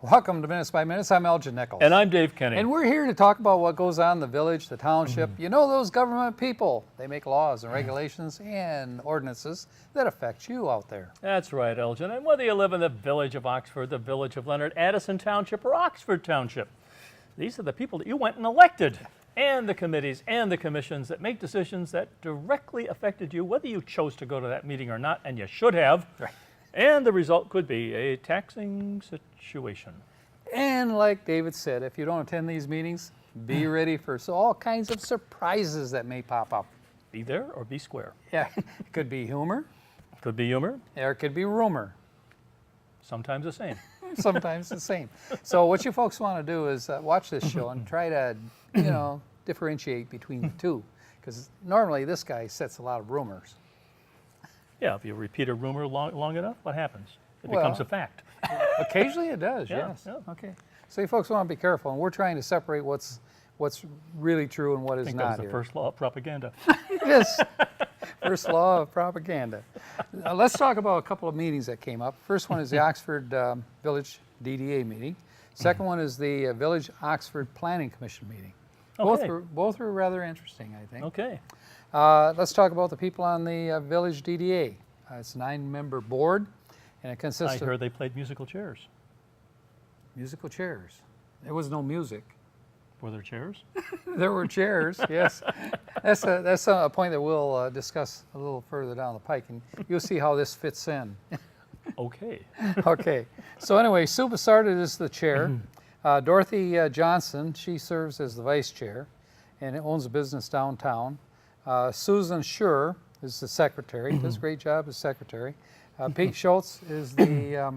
Welcome to Minutes by Minutes. I'm Elgin Nichols. And I'm Dave Kenny. And we're here to talk about what goes on in the village, the township. You know those government people. They make laws and regulations and ordinances that affect you out there. That's right, Elgin. And whether you live in the village of Oxford, the village of Leonard, Addison Township, or Oxford Township, these are the people that you went and elected, and the committees and the commissions that make decisions that directly affected you, whether you chose to go to that meeting or not, and you should have. Right. And the result could be a taxing situation. And like David said, if you don't attend these meetings, be ready for all kinds of surprises that may pop up. Be there or be square. Yeah, it could be humor, Could be humor, or it could be rumor. sometimes the same. Sometimes the same. So what you folks want to do is watch this show and try to, differentiate between the two. Because normally this guy sets a lot of rumors. Yeah, if you repeat a rumor long enough, what happens? It Well, becomes a fact. Occasionally it does, Yeah, yes. yeah. Okay. So you folks want to be careful, and we're trying to separate what's really true and what I is think that not was the here. first law of propaganda. Yes. First law of propaganda. Let's talk about a couple of meetings that came up. First one is the Oxford Village DDA meeting. Second one is the Village Oxford Planning Commission meeting. Okay. Both were rather interesting, I think. Okay. Let's talk about the people on the Village DDA. It's a 9-member board, and it I consists of heard they played musical chairs. musical chairs. There was no music. Were there chairs? There were chairs, yes. That's a point that we'll discuss a little further down the pike, and you'll see how this fits in. Okay. Okay, so anyway, Sue Bassarded is the chair. Dorothy Johnson, she serves as the vice chair and owns a business downtown. Susan Schur is the secretary, does a great job as secretary. Pete Schultz is the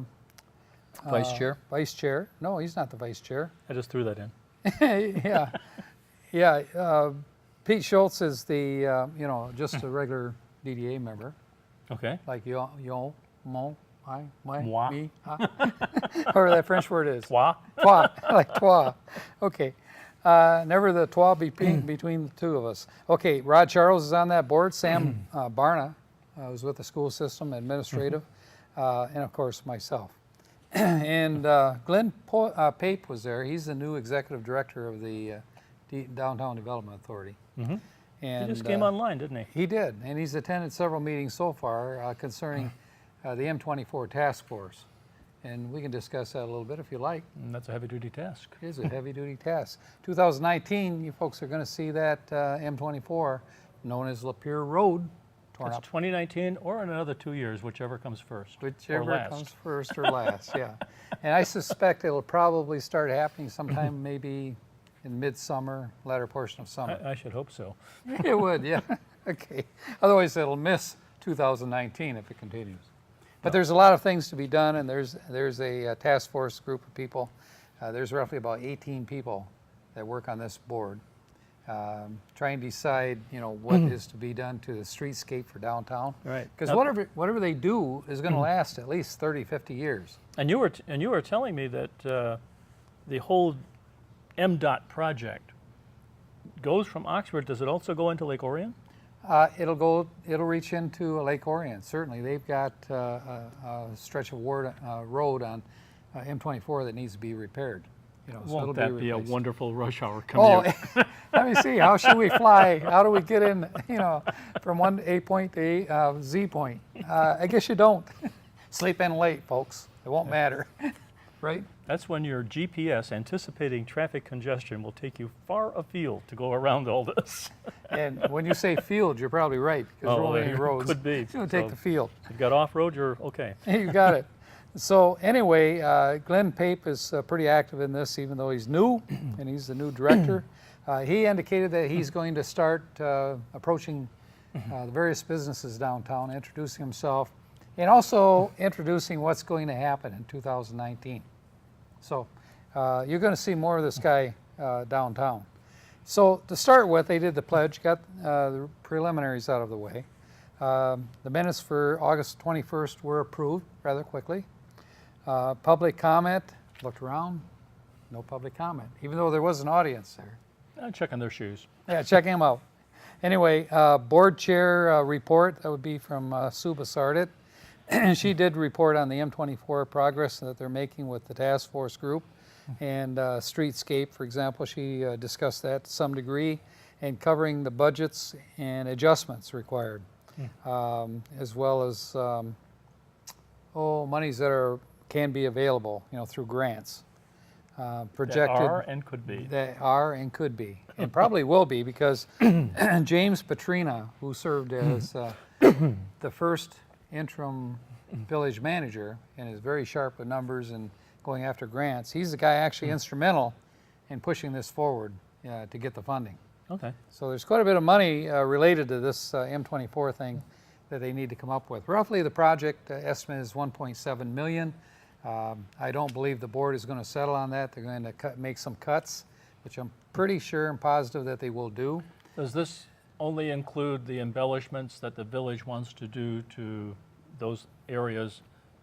Vice chair? Vice chair. No, he's not the vice chair. I just threw that in. Yeah. Pete Schultz is the, just a regular DDA member, Okay. like yo, mo, I, my, Moi. me, whatever that French word is. Toi? Toi, like toi. Okay. Never the toi between the two of us. Okay, Rod Charles is on that board. Sam Barna was with the school system, administrative, and of course myself. And Glenn Pape was there. He's the new executive director of the Downtown Development Authority. Mm-hmm. And He just came online, didn't he? He did, and he's attended several meetings so far concerning the M24 task force. And we can discuss that a little bit if you like. And that's a heavy-duty task. It is a heavy-duty task. 2019, you folks are going to see that M24, known as Lapeer Road, torn It's up. 2019 or in another 2 years, whichever comes first. or Whichever last. comes first or last, yeah. And I suspect it'll probably start happening sometime maybe in midsummer, latter portion of summer. I should hope so. It would, yeah. Okay. Otherwise, it'll miss 2019 if it continues. But there's a lot of things to be done, and there's a task force group of people. There's roughly about 18 people that work on this board, trying to decide, what is to be done to the streetscape for downtown. Right. Because whatever they do is going to last at least 30, 50 years. And you were telling me that the whole MDOT project goes from Oxford. Does it also go into Lake Orion? It'll reach into Lake Orion. Certainly, they've got a stretch of road on M24 that needs to be repaired. So it'll Won't that be a replaced. wonderful rush hour Oh, commute? let me see. How should we fly? How do we get in? From one A point to a Z point. I guess you don't. Sleep in late, folks. It won't matter, right? That's when your GPS, anticipating traffic congestion, will take you far afield to go around all this. And when you say field, you're probably right because Oh, rolling it roads. could be. It's going to take So- the field. You've got off-road, you're okay. You got it. So anyway, Glenn Pape is pretty active in this, even though he's new, and he's the new director. He indicated that he's going to start approaching the various businesses downtown, introducing himself, and also introducing what's going to happen in 2019. So you're going to see more of this guy downtown. So to start with, they did the pledge, got the preliminaries out of the way. The minutes for August 21st were approved rather quickly. Public comment, looked around, no public comment, even though there was an audience there. Checking their shoes. Yeah, check him out. Anyway, board chair report, that would be from Sue Bassardit. She did report on the M24 progress that they're making with the task force group. And streetscape, for example, she discussed that to some degree, and covering the budgets and adjustments required, as well as monies that can be available, through grants. Projected That are and could be. that are and could be, and probably will be, because James Petrina, who served as the first interim village manager and is very sharp with numbers and going after grants, he's the guy actually instrumental in pushing this forward to get the funding. Okay. So there's quite a bit of money related to this M24 thing that they need to come up with. Roughly the project estimate is 1.7 million. I don't believe the board is going to settle on that. They're going to make some cuts, which I'm pretty sure and positive that they will do. Does this only include the embellishments that the village wants to do to those areas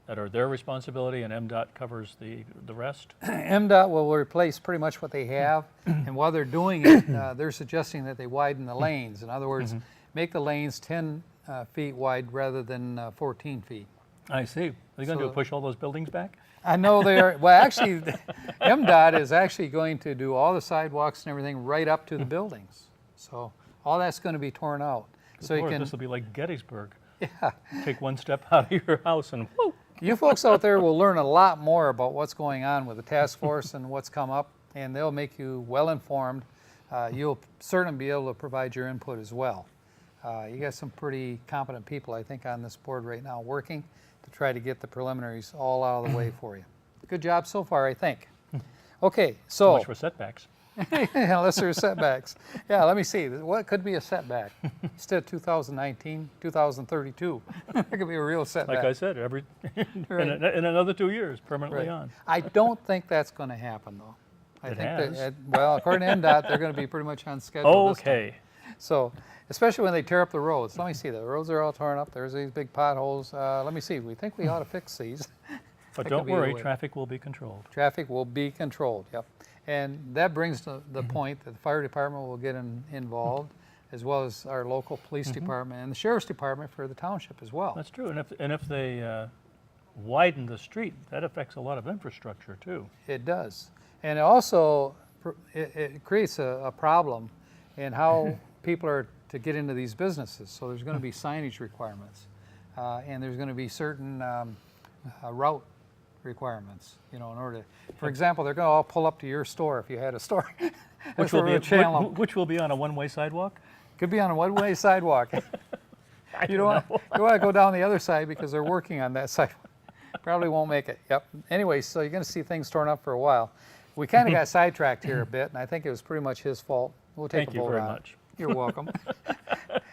that are their responsibility, and MDOT covers the rest? MDOT will replace pretty much what they have, and while they're doing it, they're suggesting that they widen the lanes. In other words, make the lanes 10 feet wide rather than 14 feet. I see. Are they going to So- push all those buildings back? I know they are. Well, actually, MDOT is actually going to do all the sidewalks and everything right up to the buildings. So all that's going to be torn out. So you Lord, can, this will be like Gettysburg. yeah. Take one step out of your house and whoo! You folks out there will learn a lot more about what's going on with the task force and what's come up, and they'll make you well informed. You'll certainly be able to provide your input as well. You got some pretty competent people, I think, on this board right now working to try to get the preliminaries all out of the way for you. Good job so far, I think. Okay, so Much for setbacks. unless there are setbacks. Yeah, let me see. What could be a setback? Instead of 2019, 2032. That could be a real setback. Like I said, every Right. in another 2 years, permanently Right. on. I don't think that's going to happen, though. I It think has. that, well, according to MDOT, they're going to be pretty much on schedule this time. Okay. So, especially when they tear up the roads. Let me see. The roads are all torn up. There's these big potholes. Let me see. We think we ought to fix these. But That don't could be a worry, way. traffic will be controlled. Traffic will be controlled. Yep. And that brings to the point that the fire department will get involved, as well as our local police department and the sheriff's department for the township as well. That's true. And if they widen the street, that affects a lot of infrastructure too. It does. And it also it creates a problem in how people are to get into these businesses. So there's going to be signage requirements, and there's going to be certain route requirements. In order to, for example, they're going to all pull up to your store if you had a store. That's where we'll channel them. which will be on a one-way sidewalk. Could be on a one-way sidewalk. You don't want to go down the other side because they're working on that side. Probably won't make it. Yep. Anyway, so you're going to see things torn up for a while. We kind of got sidetracked here a bit, and I think it was pretty much his fault. We'll take Thank a you vote very on it. much. You're welcome.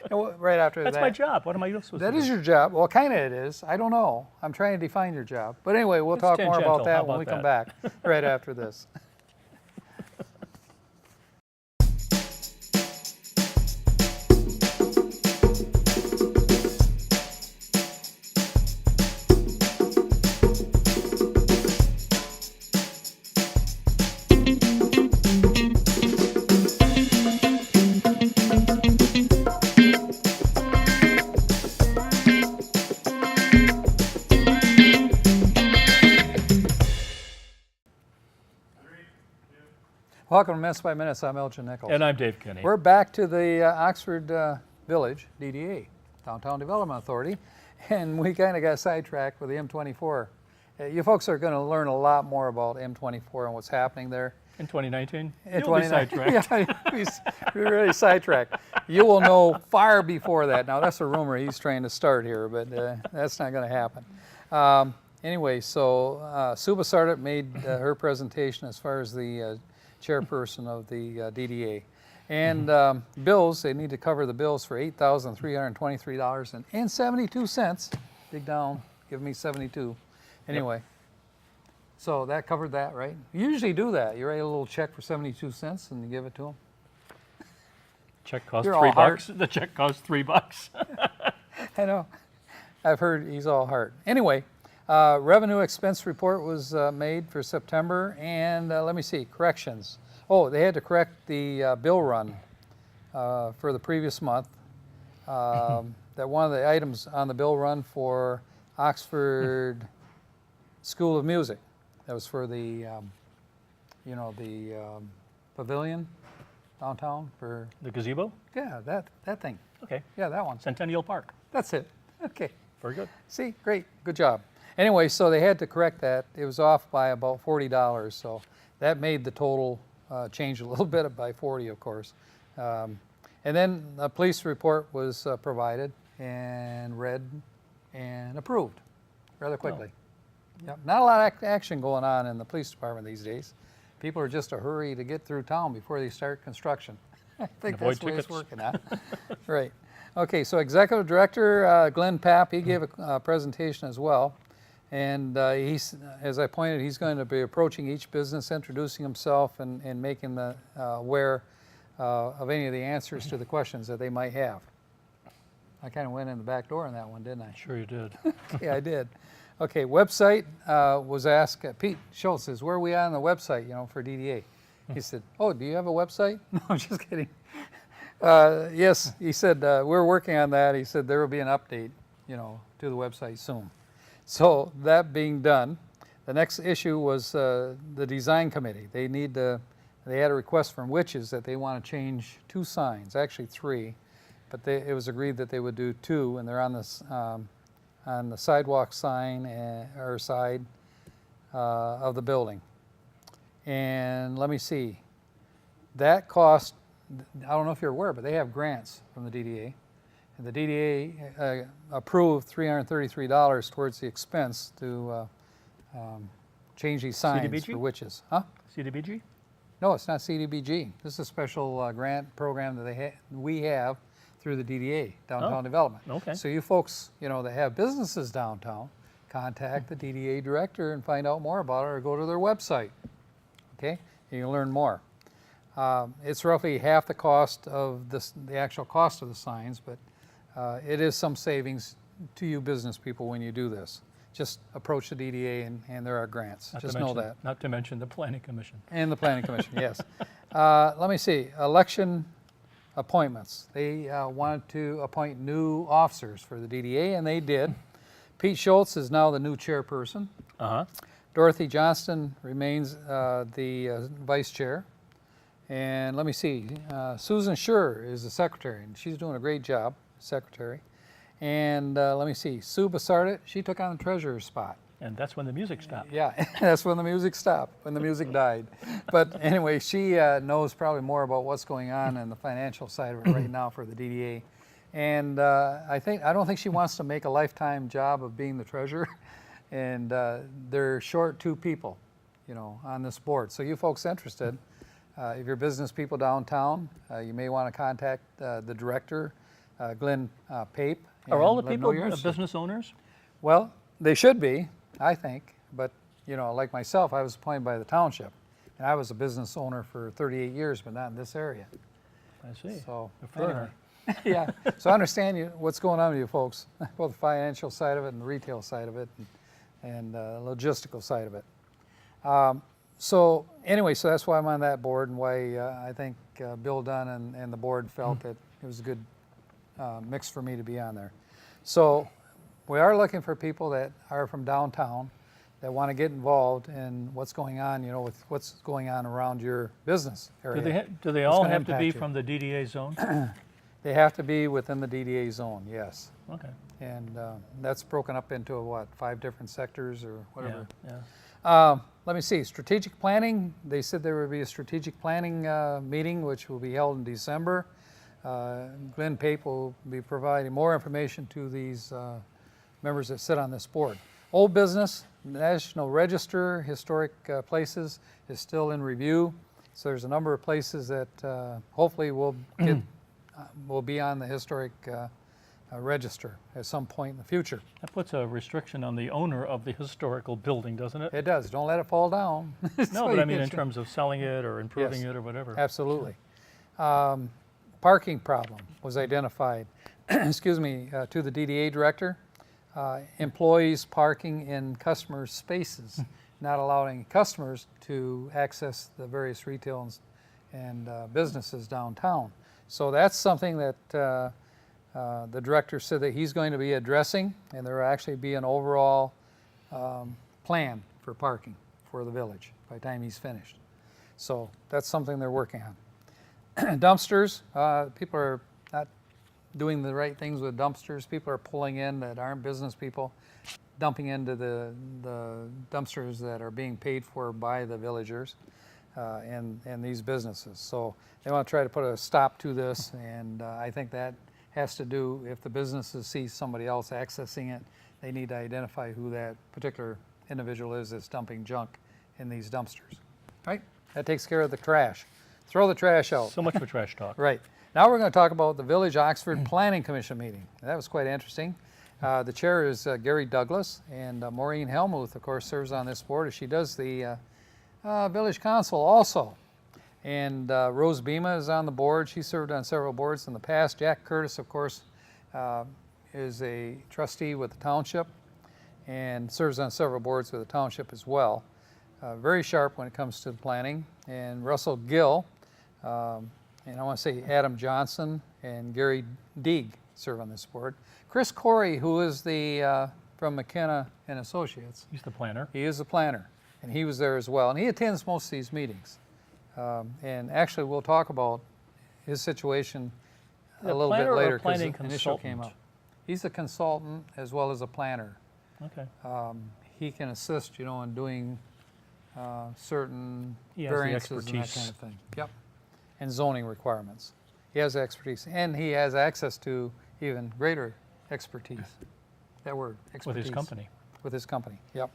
And right after That's that, my job. What am I supposed to that do? is your job. Well, kind of it is. I don't know. I'm trying to define your job. But anyway, we'll It's talk more tangential. about that How when about we come that? back right after this. Welcome to Minutes by Minutes. I'm Elgin Nichols. And I'm Dave Kinney. We're back to the Oxford Village, DDA, Downtown Development Authority, and we kind of got sidetracked with the M24. You folks are going to learn a lot more about M24 and what's happening there. In 2019, In you'll be 29 sidetracked. Yeah, we're really sidetracked. You will know far before that. Now, that's a rumor he's trying to start here, but that's not going to happen. Anyway, so Sue Bassardit made her presentation as far as the chairperson of the DDA. And bills, they need to cover the bills for $8,323.72. Dig down, give me 72. Anyway, so that covered that, right? You usually do that. You write a little check for 72 cents and you give it to them. Check costs You're all $3. The check costs $3. I know. I've heard he's all heart. Anyway, revenue expense report was made for September, and let me see, corrections. Oh, they had to correct the bill run for the previous month that one of the items on the bill run for Oxford School of Music, that was for the, you know, the pavilion downtown for, The gazebo? yeah, that thing. Okay. Yeah, that one. Centennial Park. That's it. Okay. Very good. See, great, good job. Anyway, so they had to correct that. It was off by about $40, so that made the total change a little bit by 40, of course. And then a police report was provided and read and approved rather quickly. Yep. Not a lot of action going on in the police department these days. People are just a hurry to get through town before they start construction. I think Avoid that's the way it's tickets. working out. Right. Okay, so Executive Director Glenn Papp, he gave a presentation as well. And he's, as I pointed, he's going to be approaching each business, introducing himself and making them aware of any of the answers to the questions that they might have. I kind of went in the back door on that one, didn't I? Sure you did. Yeah, I did. Okay, website was asked. Pete Schultz says, where are we on the website, you know, for DDA? He said, oh, do you have a website? No, I'm just kidding. Yes, he said, we're working on that. He said there will be an update, you know, to the website soon. So that being done, the next issue was the design committee. They had a request from Witches that they want to change 2 signs, actually 3, but it was agreed that they would do 2, and they're on this on the sidewalk sign or side of the building. And let me see, that cost, I don't know if you're aware, but they have grants from the DDA. And the DDA approved $333 towards the expense to change these signs CDBG? for Witches. Huh? CDBG? No, it's not CDBG. This is a special grant program that we have through the DDA, Downtown Development. Okay. So you folks, you know, that have businesses downtown, contact the DDA director and find out more about it, or go to their website. Okay, you can learn more. It's roughly half the cost of the actual cost of the signs, but it is some savings to you business people when you do this. Just approach the DDA and there are grants. Not Just to know mention- that. Not to mention the Planning Commission. And the Planning Commission, yes. Let me see, election appointments. They wanted to appoint new officers for the DDA, and they did. Pete Schultz is now the new chairperson. Uh-huh. Dorothy Johnston remains the vice chair. And let me see, Susan Schur is the secretary, and she's doing a great job, secretary. And let me see, Sue Bassardit, she took on the treasurer's spot. And that's when the music stopped. Yeah, that's when the music stopped, when the music died. But anyway, she knows probably more about what's going on in the financial side of it right now for the DDA. And I don't think she wants to make a lifetime job of being the treasurer. And they're short 2 people, you know, on this board. So you folks interested, if you're business people downtown, you may want to contact the director, Glenn Pape. Are all the and let him know people you're interested. business owners? Well, they should be, I think, but you know, like myself, I was appointed by the township, and I was a business owner for 38 years, but not in this area. I see. So, A foreigner. anyway. Yeah, so I understand what's going on with you folks, both the financial side of it and the retail side of it, and logistical side of it. So anyway, so that's why I'm on that board, and why I think Bill Dunn and the board felt that it was a good mix for me to be on there. So we are looking for people that are from downtown that want to get involved in what's going on, you know, with what's going on around your business area. Do they It's all gonna have to be impact you. from the DDA zone? They have to be within the DDA zone, yes. Okay. And that's broken up into what, 5 different sectors or whatever. Yeah. Let me see, strategic planning, they said there would be a strategic planning meeting which will be held in December. Glenn Pape will be providing more information to these members that sit on this board. Old business, National Register, historic places is still in review. So there's a number of places that hopefully will be on the historic register at some point in the future. That puts a restriction on the owner of the historical building, doesn't it? It does, don't let it fall down. No, but I mean in terms of selling it or improving Yes. it or whatever. Absolutely. Parking problem was identified, excuse me, to the DDA director. Employees parking in customers' spaces, not allowing customers to access the various retail and businesses downtown. So that's something that the director said that he's going to be addressing, and there will actually be an overall plan for parking for the village by the time he's finished. So that's something they're working on. Dumpsters, people are not doing the right things with dumpsters. People are pulling in that aren't business people, dumping into the dumpsters that are being paid for by the villagers and these businesses. So they want to try to put a stop to this, and I think that has to do, if the businesses see somebody else accessing it, they need to identify who that particular individual is that's dumping junk in these dumpsters. Right? That takes care of the trash. Throw the trash out. So much for trash talk. Right. Now we're going to talk about the Village Oxford Planning Commission meeting. That was quite interesting. The chair is Gary Douglas, and Maureen Helmuth, of course, serves on this board, as she does the Village Council also. And Rose Bema is on the board. She served on several boards in the past. Jack Curtis, of course, is a trustee with the township and serves on several boards with the township as well. Very sharp when it comes to planning. And Russell Gill, and I want to say Adam Johnson and Gary Deeg serve on this board. Chris Corey, who is the from McKenna and Associates. He's the planner. He is the planner, and he was there as well. And he attends most of these meetings. And actually, we'll talk about his situation a little bit later because the initial came up. He's a consultant as well as a planner. Okay. He can assist, you know, in doing certain He has the variances and that expertise. kind of thing. Yep. And zoning requirements. He has expertise, and he has access to even greater expertise. That word, expertise. With his company. With his company, yep.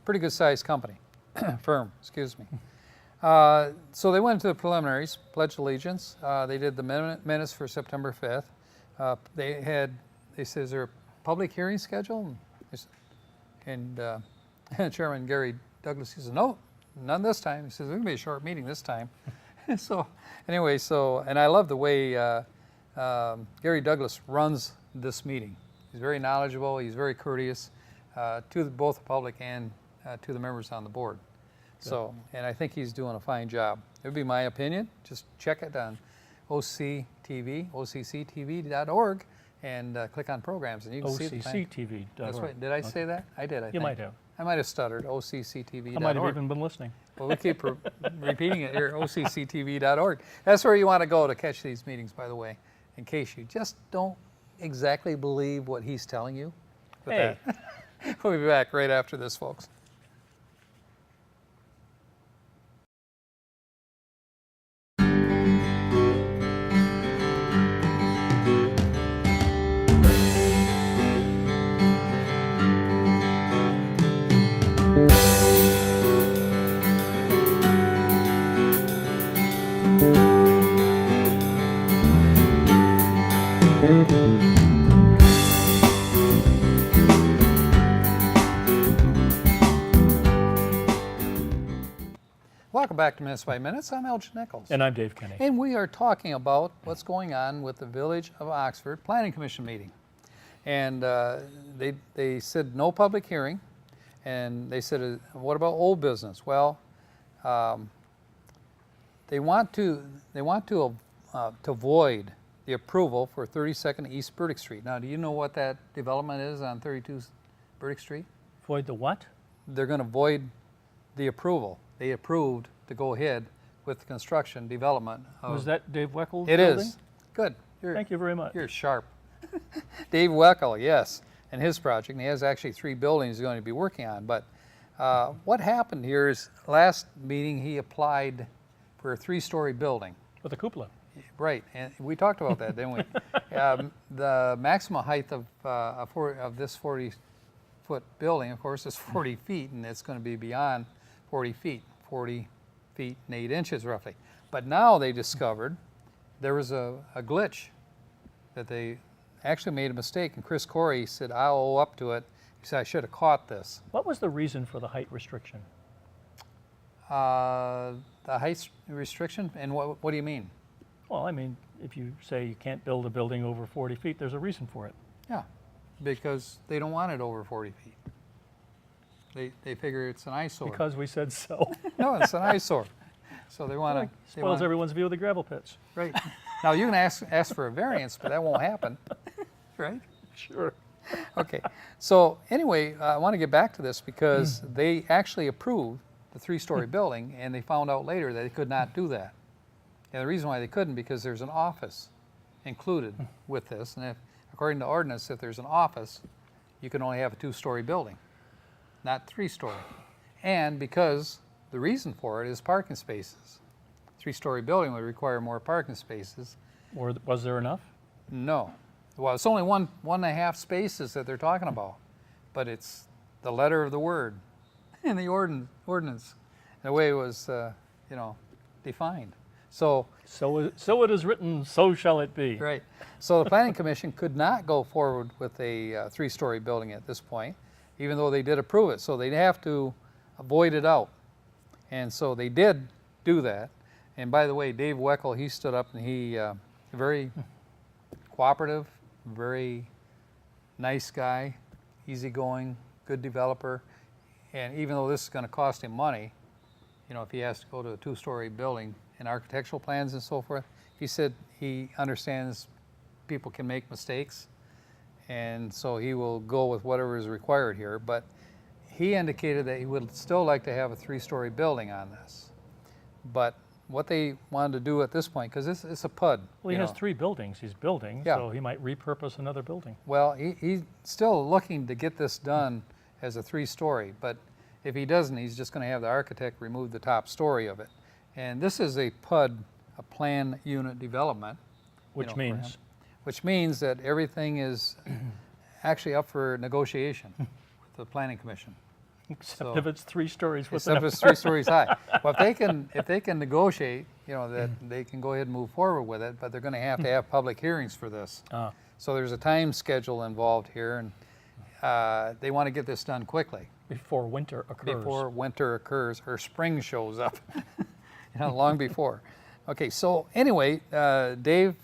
Pretty good sized company, firm, excuse me. So they went into the preliminaries, pledged allegiance. They did the minutes for September 5th. They said, is there a public hearing scheduled? And Chairman Gary Douglas, he said, no, none this time. He says, it's going to be a short meeting this time. So anyway, and I love the way Gary Douglas runs this meeting. He's very knowledgeable, he's very courteous to both the public and to the members on the board. So, and I think he's doing a fine job. It would be my opinion. Just check it on OCCTV.org, and click on programs, and you can see the time. OCCTV. That's right. Did I say that? I did, I think. You might have. I might have stuttered, OCCTV.org. I might have even been listening. Well, we keep repeating it here, OCCTV.org. That's where you want to go to catch these meetings, by the way, in case you just don't exactly believe what he's telling you. With Hey. that. We'll be back right after this, folks. Welcome back to Minutes by Minutes. I'm Elgin Nichols. And I'm Dave Kenny. And we are talking about what's going on with the Village of Oxford Planning Commission meeting. And they said no public hearing, and they said, what about old business? Well, they want to void the approval for 32nd East Burdick Street. Now, do you know what that development is on 32 Burdick Street? Void the what? They're going to void the approval. They approved to go ahead with the construction development. Was that Dave Weckel's It building? is. Good. Thank you very much. You're sharp. Dave Weckel, yes, and his project. And he has actually 3 buildings he's going to be working on. But what happened here is last meeting he applied for a 3-story building. With a cupola. Right, and we talked about that, didn't we? The maximum height of this 40-foot building, of course, is 40 feet, and it's going to be beyond 40 feet, 40 feet and 8 inches roughly. But now they discovered there was a glitch, that they actually made a mistake, and Chris Corey said, I'll owe up to it. He said, I should have caught this. What was the reason for the height restriction? The height restriction, and what do you mean? Well, I mean, if you say you can't build a building over 40 feet, there's a reason for it. Yeah, because they don't want it over 40 feet. They figure it's an eyesore. Because we said so. No, it's an eyesore. So they want to. Spoils everyone's view of the gravel pits. Right. Now, you can ask for a variance, but that won't happen, right? Sure. Okay, so anyway, I want to get back to this because they actually approved the three-story building, and they found out later that they could not do that. And the reason why they couldn't, because there's an office included with this, and according to ordinance, if there's an office, you can only have a two-story building, not three-story. And because the reason for it is parking spaces. Three-story building would require more parking spaces. Or was there enough? No. Well, it's only one and a half spaces that they're talking about, but it's the letter of the word in the ordinance, the way it was, defined. So, So it is written, so shall it be. right. So the Planning Commission could not go forward with a three-story building at this point, even though they did approve it. So they'd have to void it out. And so they did do that. And by the way, Dave Weckl, he stood up and he, very cooperative, very nice guy, easygoing, good developer. And even though this is going to cost him money, if he has to go to a two-story building and architectural plans and so forth, he said he understands people can make mistakes, and so he will go with whatever is required here. But he indicated that he would still like to have a three-story building on this. But what they wanted to do at this point, because it's a PUD. Well, he has 3 buildings he's building, Yeah. so he might repurpose another building. Well, he's still looking to get this done as a three-story, but if he doesn't, he's just going to have the architect remove the top story of it. And this is a PUD, a plan unit development. Which for means? him, which means that everything is actually up for negotiation with the Planning Commission. Except So- if it's 3 stories with Except an it's 3 stories high. Well, if they can negotiate, that they can go ahead and move forward with it, but they're going to have public hearings for this. Ah, So there's a time schedule involved here, and they want to get this done quickly before winter occurs. before winter occurs or spring shows up, long before. Okay, so anyway, Dave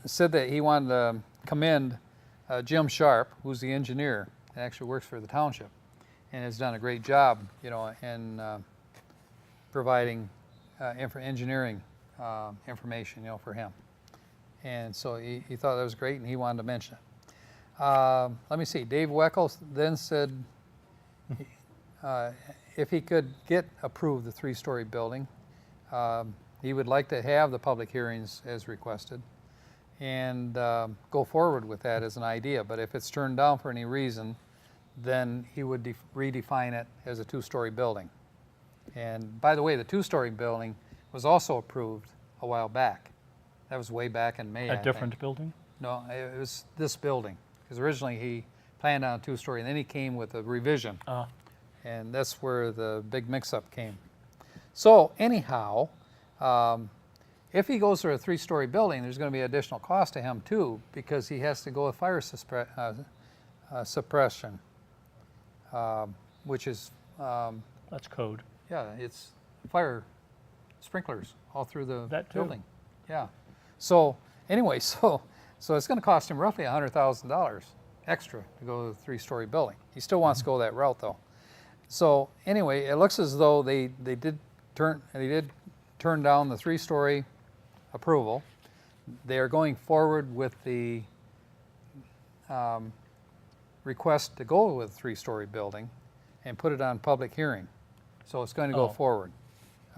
said that he wanted to commend Jim Sharp, who's the engineer and actually works for the township, and has done a great job, in providing engineering information, for him. And so he thought that was great, and he wanted to mention it. Let me see. Dave Weckl then said if he could get approved the three-story building, he would like to have the public hearings as requested and go forward with that as an idea. But if it's turned down for any reason, then he would redefine it as a two-story building. And by the way, the two-story building was also approved a while back. That was way back in May, I A think. different building? No, it was this building. Because originally he planned on a two-story, and then he came with a revision. Ah, And that's where the big mix-up came. So anyhow, if he goes for a three-story building, there's going to be additional cost to him too, because he has to go with fire suppression, which is, that's code. yeah, it's fire sprinklers all through the That too. building. Yeah. So anyway, so it's going to cost him roughly $100,000 extra to go to a three-story building. He still wants to go that route though. So anyway, it looks as though they did turn down the three-story approval. They are going forward with the request to go with a three-story building and put it on public hearing. So it's going to go Oh. forward.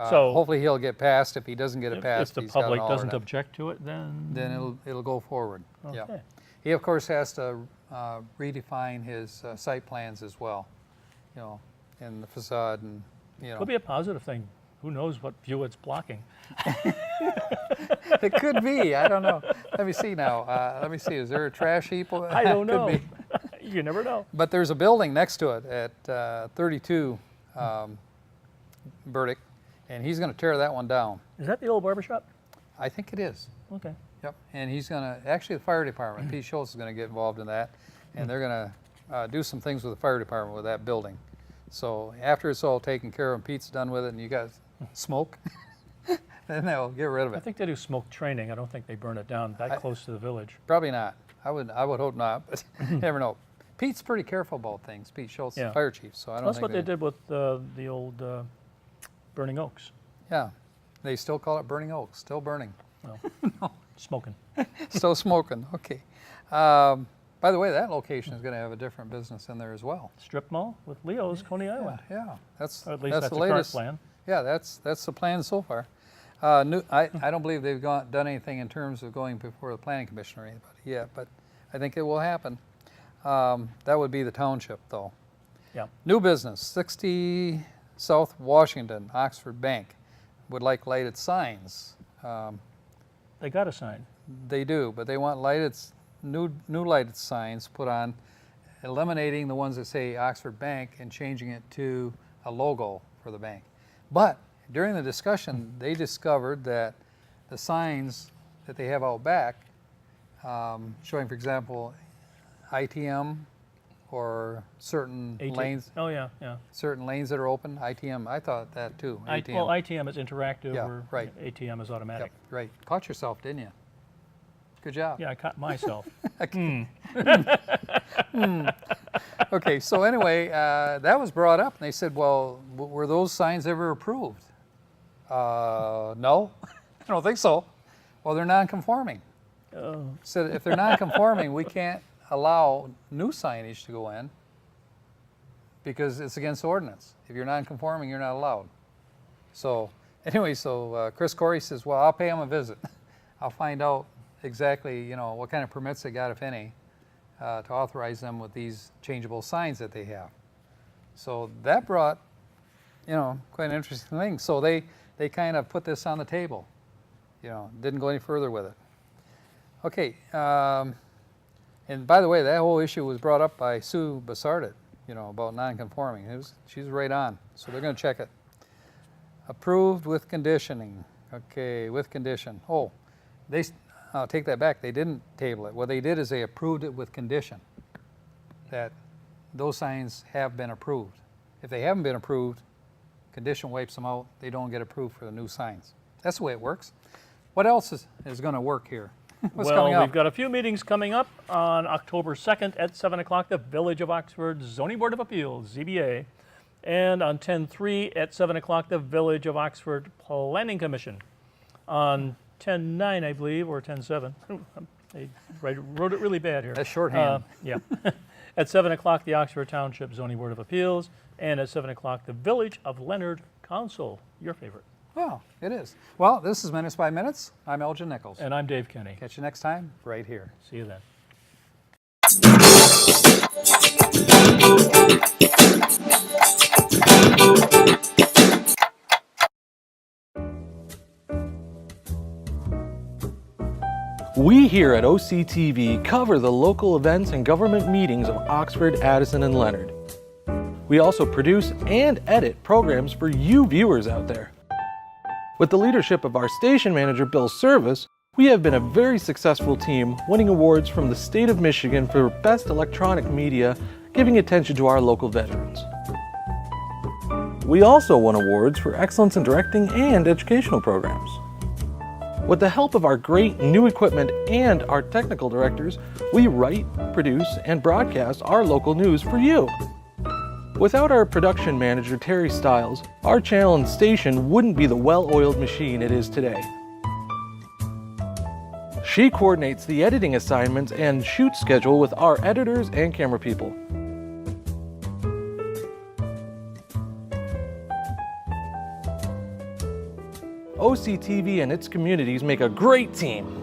So- hopefully he'll get passed. If he doesn't get it passed, If the he's got an public doesn't alternate. object to it, then Then it'll go forward. Yeah. okay. He of course has to redefine his site plans as well, and the facade and Could be a positive thing. Who knows what view it's blocking? It could be. I don't know. Let me see now. Let me see. Is there a trash heap? I don't Could know. be. You never know. But there's a building next to it at 32 Burdick, and he's going to tear that one down. Is that the old barber shop? I think it is. Okay. Yep. And he's going to, actually the fire department, Pete Schultz is going to get involved in that, and they're going to do some things with the fire department with that building. So after it's all taken care of and Pete's done with it and you guys smoke, then they'll get rid of I it. think they do smoke training. I don't think they burn it down that close to the village. Probably not. I would hope not, but you never know. Pete's pretty careful about things. Pete Schultz, Yeah. the fire chief, so I don't That's think what they did with the old Burning Oaks. Yeah, they still call it Burning Oaks, still burning. Well, No. Smoking. Still smoking, okay. By the way, that location is going to have a different business in there as well. Strip mall with Leo's Coney Island. Yeah, that's Or at least that's that's the the current latest plan. Yeah, that's the plan so far. I don't believe they've done anything in terms of going before the planning commission or anybody yet, but I think it will happen. That would be the township, though. Yeah. New business, 60 South Washington, Oxford Bank, would like lighted signs. They got a sign. They do, but they want new lighted signs put on, eliminating the ones that say Oxford Bank and changing it to a logo for the bank. But during the discussion, they discovered that the signs that they have out back, showing, for example, ITM or certain AT lanes, Oh, yeah, yeah. certain lanes that are open. ITM, I thought that too. ATM. Well, ITM is interactive, Yeah, or right. ATM is automatic. Yep, right. Caught yourself, didn't you? Good job. Yeah, I caught myself. Okay, so anyway, that was brought up, and they said, well, were those signs ever approved? No, I don't think so. Well, they're non-conforming. So if they're non-conforming, we can't allow new signage to go in because it's against ordinance. If you're non-conforming, you're not allowed. So anyway, Chris Corey says, well, I'll pay them a visit. I'll find out exactly, what kind of permits they got, if any, to authorize them with these changeable signs that they have. So that brought, quite an interesting thing. So they kind of put this on the table, didn't go any further with it. Okay, and by the way, that whole issue was brought up by Sue Bassardit, about non-conforming. She's right on, so they're going to check it. Approved with conditioning. Okay, with condition. Oh, I'll take that back. They didn't table it. What they did is they approved it with condition that those signs have been approved. If they haven't been approved, condition wipes them out. They don't get approved for the new signs. That's the way it works. What else is going to work here? What's coming up? We've got a few meetings coming up on October 2nd at 7 o'clock, the Village of Oxford Zoning Board of Appeals, ZBA. And on 10/3 at 7 o'clock, the Village of Oxford Planning Commission. On 10/9, I believe, or 10/7. I wrote it really bad here. That's shorthand. Yeah. At 7 o'clock, the Oxford Township Zoning Board of Appeals. And at 7 o'clock, the Village of Leonard Council, your favorite. Well, it is. Well, this is Minutes by Minutes. I'm Elgin Nichols. And I'm Dave Kenny. Catch you next time, right here. See you then. We here at OCTV cover the local events and government meetings of Oxford, Addison, and Leonard. We also produce and edit programs for you viewers out there. With the leadership of our station manager, Bill Service, we have been a very successful team, winning awards from the state of Michigan for Best Electronic Media, giving attention to our local veterans. We also won awards for excellence in directing and educational programs. With the help of our great new equipment and our technical directors, we write, produce, and broadcast our local news for you. Without our production manager, Terry Stiles, our channel and station wouldn't be the well-oiled machine it is today. She coordinates the editing assignments and shoot schedule with our editors and camera people. OCTV and its communities make a great team.